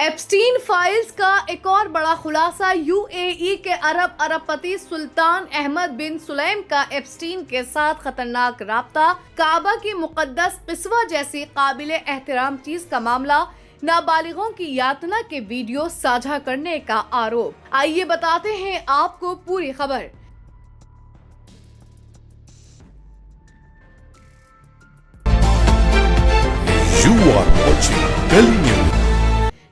Epstein files का एक और बड़ा खुलासा। यूएई के अरबपति सुल्तान अहमद बिन सुलैम का एप्स्टीन के साथ खतरनाक राब्ता, काबा की मुकद्दस किस्वा जैसी काबिले एहतराम चीज का मामला, नाबालिगों की यातना के वीडियो साझा करने का आरोप। आइए बताते हैं आपको पूरी खबर। You are watching Delhi News.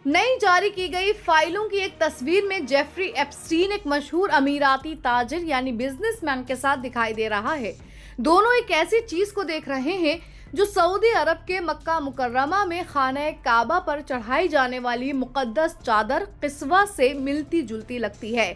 नई जारी की गई फाइलों की एक तस्वीर में जेफरी एप्स्टीन एक मशहूर अमीराती ताजिर यानी बिजनेसमैन के साथ दिखाई दे रहा है। दोनों एक ऐसी चीज को देख रहे हैं जो सऊदी अरब के मक्का मुकर्रमा में खाना काबा पर चढ़ाई जाने वाली मुकद्दस चादर किस्वा से मिलती जुलती लगती है।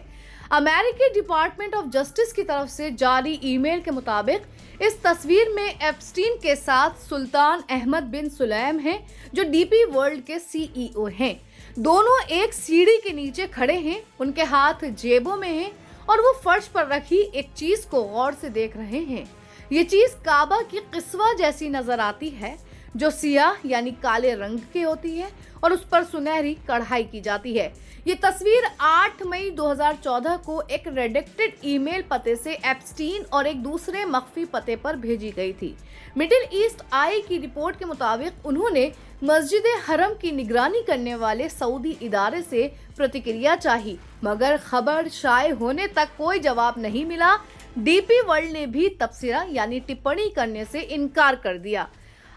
अमेरिकी डिपार्टमेंट ऑफ जस्टिस की तरफ से जारी ईमेल के मुताबिक इस तस्वीर में एप्स्टीन के साथ सुल्तान अहमद बिन सुलैम हैं, जो डीपी वर्ल्ड के सीईओ हैं। दोनों एक सीढ़ी के नीचे खड़े हैं, उनके हाथ जेबों में हैं और वो फर्श पर रखी एक चीज को गौर से देख रहे हैं। ये चीज काबा की किस्वा जैसी नजर आती है, जो सियाह यानी काले रंग की होती है और उस पर सुनहरी कढ़ाई की जाती है। ये तस्वीर 8 मई 2014 को एक रेडिक्टेड ईमेल पते से एप्स्टीन और एक दूसरे मख्फी पते पर भेजी गई थी। मिडिल ईस्ट आई की रिपोर्ट के मुताबिक उन्होंने मस्जिद हरम की निगरानी करने वाले सऊदी इदारे से प्रतिक्रिया चाही, मगर खबर शाये होने तक कोई जवाब नहीं मिला। डीपी वर्ल्ड ने भी तबसरा यानी टिप्पणी करने से इनकार कर दिया।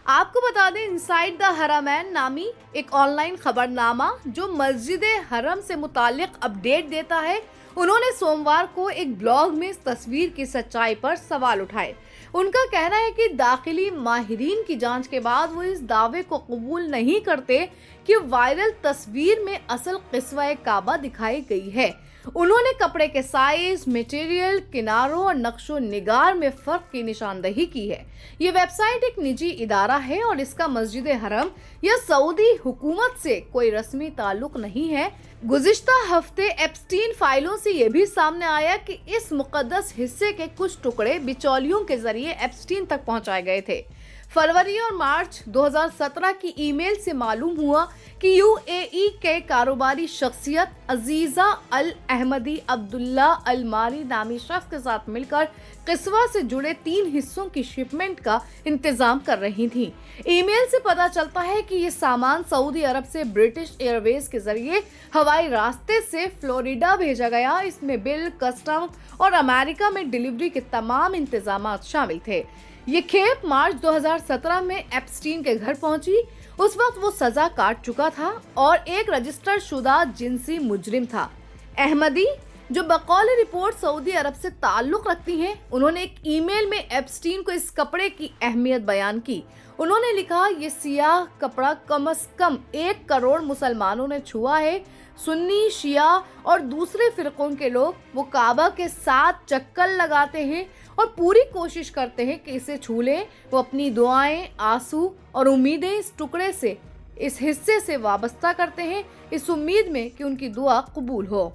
आपको बता दें, इनसाइड द हरमैन नामी एक ऑनलाइन खबरनामा जो मस्जिद हरम से मुतालिक अपडेट देता है, उन्होंने सोमवार को एक ब्लॉग में इस तस्वीर की सच्चाई पर सवाल उठाए। उनका कहना है कि दाखिली माहिरीन की जांच के बाद वो इस दावे को कबूल नहीं करते कि वायरल तस्वीर में असल किस्वा काबा दिखाई गई है। उन्होंने कपड़े के साइज, मटेरियल, किनारों और नक्शो निगार में फर्क की निशानदेही की है। ये वेबसाइट एक निजी इदारा है और इसका मस्जिद हरम या सऊदी हुकूमत से कोई रस्मी ताल्लुक नहीं है। गुज़िश्ता हफ्ते एप्स्टीन फाइलों से ये भी सामने आया कि इस मुकद्दस हिस्से के कुछ टुकड़े बिचौलियों के जरिए एप्स्टीन तक पहुंचाए गए थे। फरवरी और मार्च 2017 की ईमेल से मालूम हुआ कि यूएई के कारोबारी शख्सियत अजीजा अल अहमदी अब्दुल्ला अल मारी नामी शख्स के साथ मिलकर किस्वा से जुड़े 3 हिस्सों की शिपमेंट का इंतजाम कर रही थी। ईमेल से पता चलता है कि ये सामान सऊदी अरब से ब्रिटिश एयरवेज के जरिए हवाई रास्ते से फ्लोरिडा भेजा गया। इसमें बिल, कस्टम और अमेरिका में डिलीवरी के तमाम इंतजाम शामिल थे। ये खेप मार्च 2017 में एप्स्टीन के घर पहुंची। उस वक्त वो सजा काट चुका था और एक रजिस्टर्ड शुदा जिनसी मुजरिम था। अहमदी, जो बकौल रिपोर्ट सऊदी अरब से ताल्लुक रखती हैं, उन्होंने एक ईमेल में एप्स्टीन को इस कपड़े की अहमियत बयान की। उन्होंने लिखा, ये सियाह कपड़ा कम से कम 1 करोड़ मुसलमानों ने छुआ है। सुन्नी, शिया और दूसरे फिरकों के लोग वो काबा के साथ चक्कर लगाते हैं और पूरी कोशिश करते हैं कि इसे छू लें। वो अपनी दुआएं, आंसू और उम्मीदें इस टुकड़े से, इस हिस्से से वाबस्ता करते हैं, इस उम्मीद में कि उनकी दुआ कबूल हो।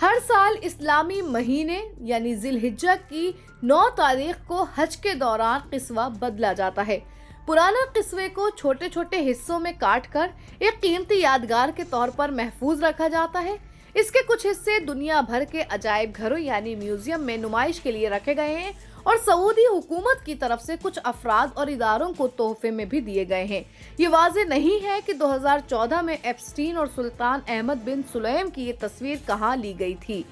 हर साल इस्लामी महीने यानी जिलहिज्जा की 9 तारीख को हज के दौरान किस्वा बदला जाता है। पुराना किस्वे को छोटे छोटे हिस्सों में काटकर एक कीमती यादगार के तौर पर महफूज रखा जाता है। इसके कुछ हिस्से दुनिया भर के अजायब घरों यानी म्यूजियम में नुमाइश के लिए रखे गए हैं और सऊदी हुकूमत की तरफ से कुछ अफराद और इदारों को तोहफे में भी दिए गए हैं। ये वाज़ेह नहीं है कि 2014 में एप्स्टीन और सुल्तान अहमद बिन सुलैम की ये तस्वीर कहाँ ली गई थी।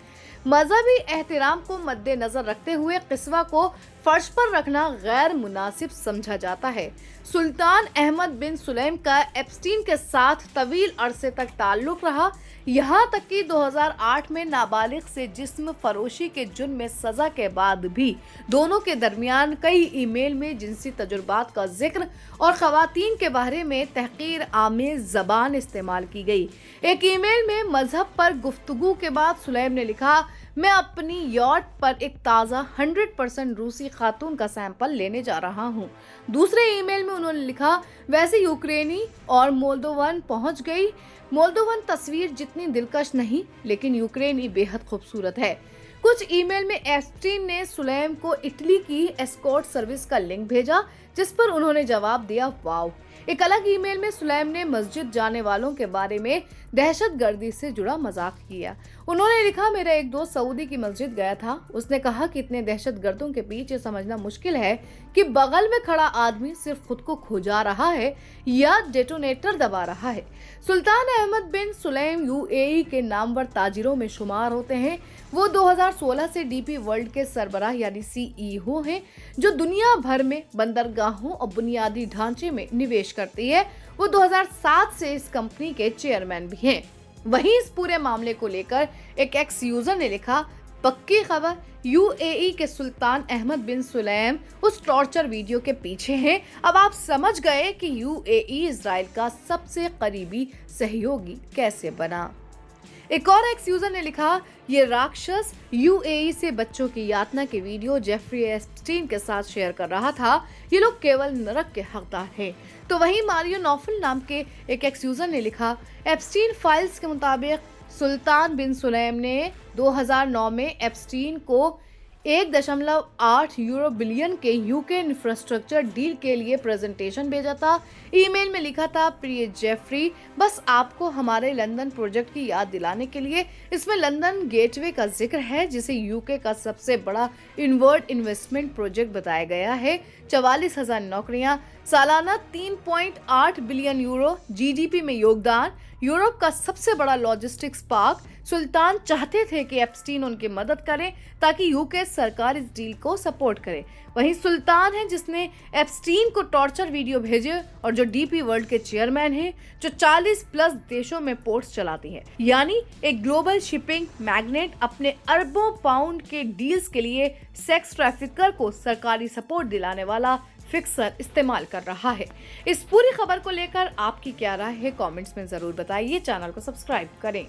मजहबी एहतराम को मद्देनजर रखते हुए किस्वा को फर्श पर रखना गैर मुनासिब समझा जाता है। सुल्तान अहमद बिन सुलैम का एप्स्टीन के साथ तवील अरसे तक ताल्लुक रहा, यहाँ तक कि 2008 में नाबालिग से जिस्म फरोशी के जुर्म में सजा के बाद भी दोनों के दरमियान कई ईमेल में जिनसी तजुर्बात का जिक्र और खवातीन के बारे में तहकीर आमेज जबान इस्तेमाल की गई। एक ईमेल में मजहब पर गुफ्तगू के बाद सुलैम ने लिखा, मैं अपनी यॉट पर एक ताज़ा 100% रूसी खातून का सैंपल लेने जा रहा हूँ। दूसरे ईमेल में उन्होंने लिखा, वैसे यूक्रेनी और मोल्दोवन पहुँच गई। मोल्दोवन तस्वीर जितनी दिलकश नहीं, लेकिन यूक्रेनी बेहद खूबसूरत है। कुछ ईमेल में एप्स्टीन ने सुलैम को इटली की एस्कॉर्ट सर्विस का लिंक भेजा, जिस पर उन्होंने जवाब दिया, वाव। एक अलग ईमेल में सुलैम ने मस्जिद जाने वालों के बारे में दहशतगर्दी से जुड़ा मजाक किया। उन्होंने लिखा, मेरा एक दोस्त सऊदी की मस्जिद गया था। उसने कहा कि इतने दहशतगर्दों के पीछे समझना मुश्किल है कि बगल में खड़ा आदमी सिर्फ खुद को खुजा रहा है या डेटोनेटर दबा रहा है। सुल्तान अहमद बिन सुलैम यूएई के नामवर ताजिरों में शुमार होते हैं। वो 2016 से डीपी वर्ल्ड के सरबराह यानी सीईओ हैं, जो दुनिया भर में बंदरगाहों और बुनियादी ढांचे में निवेश करती है। वो 2007 से इस कंपनी के चेयरमैन भी हैं। वहीं इस पूरे मामले को लेकर एक एक्स यूजर ने लिखा, पक्की खबर, यूएई के सुल्तान अहमद बिन सुलैम उस टॉर्चर वीडियो के पीछे हैं। अब आप समझ गए कि यूएई इजराइल का सबसे करीबी सहयोगी कैसे बना। एक और एक्स यूजर ने लिखा, ये राक्षस यूएई से बच्चों की यातना के वीडियो जेफरी एप्स्टीन के साथ शेयर कर रहा था। ये लोग केवल नरक के हकदार हैं। तो वहीं मारियो नौफल नाम के एक एक्स यूजर ने लिखा, एप्स्टीन फाइल्स के मुताबिक सुल्तान बिन सुलैम ने 2009 में एप्स्टीन को 1.8 बिलियन के यूके इंफ्रास्ट्रक्चर डील के लिए प्रेजेंटेशन भेजा था। ईमेल में लिखा था, प्रिय जेफरी, बस आपको हमारे लंदन प्रोजेक्ट की याद दिलाने के लिए, इसमें लंदन गेटवे का जिक्र है, जिसे यूके का सबसे बड़ा इनवर्ड इन्वेस्टमेंट प्रोजेक्ट बताया गया है। 44,000 नौकरियां, सालाना 3.8 बिलियन यूरो जीडीपी में योगदान, यूरोप का सबसे बड़ा लॉजिस्टिक्स पार्क। सुल्तान चाहते थे कि एप्स्टीन उनकी मदद करें ताकि यूके सरकार इस डील को सपोर्ट करे। वहीं सुल्तान है जिसने एप्स्टीन को टॉर्चर वीडियो भेजे और जो डीपी वर्ल्ड के चेयरमैन हैं, जो 40+ देशों में पोर्ट्स चलाती है, यानी एक ग्लोबल शिपिंग मैग्नेट अपने अरबों पाउंड के डील्स के लिए सेक्स ट्रैफिकर को सरकारी सपोर्ट दिलाने वाला फिक्सर इस्तेमाल कर रहा है। इस पूरी खबर को लेकर आपकी क्या राय है, कमेंट्स में जरूर बताइए। चैनल को सब्सक्राइब करें।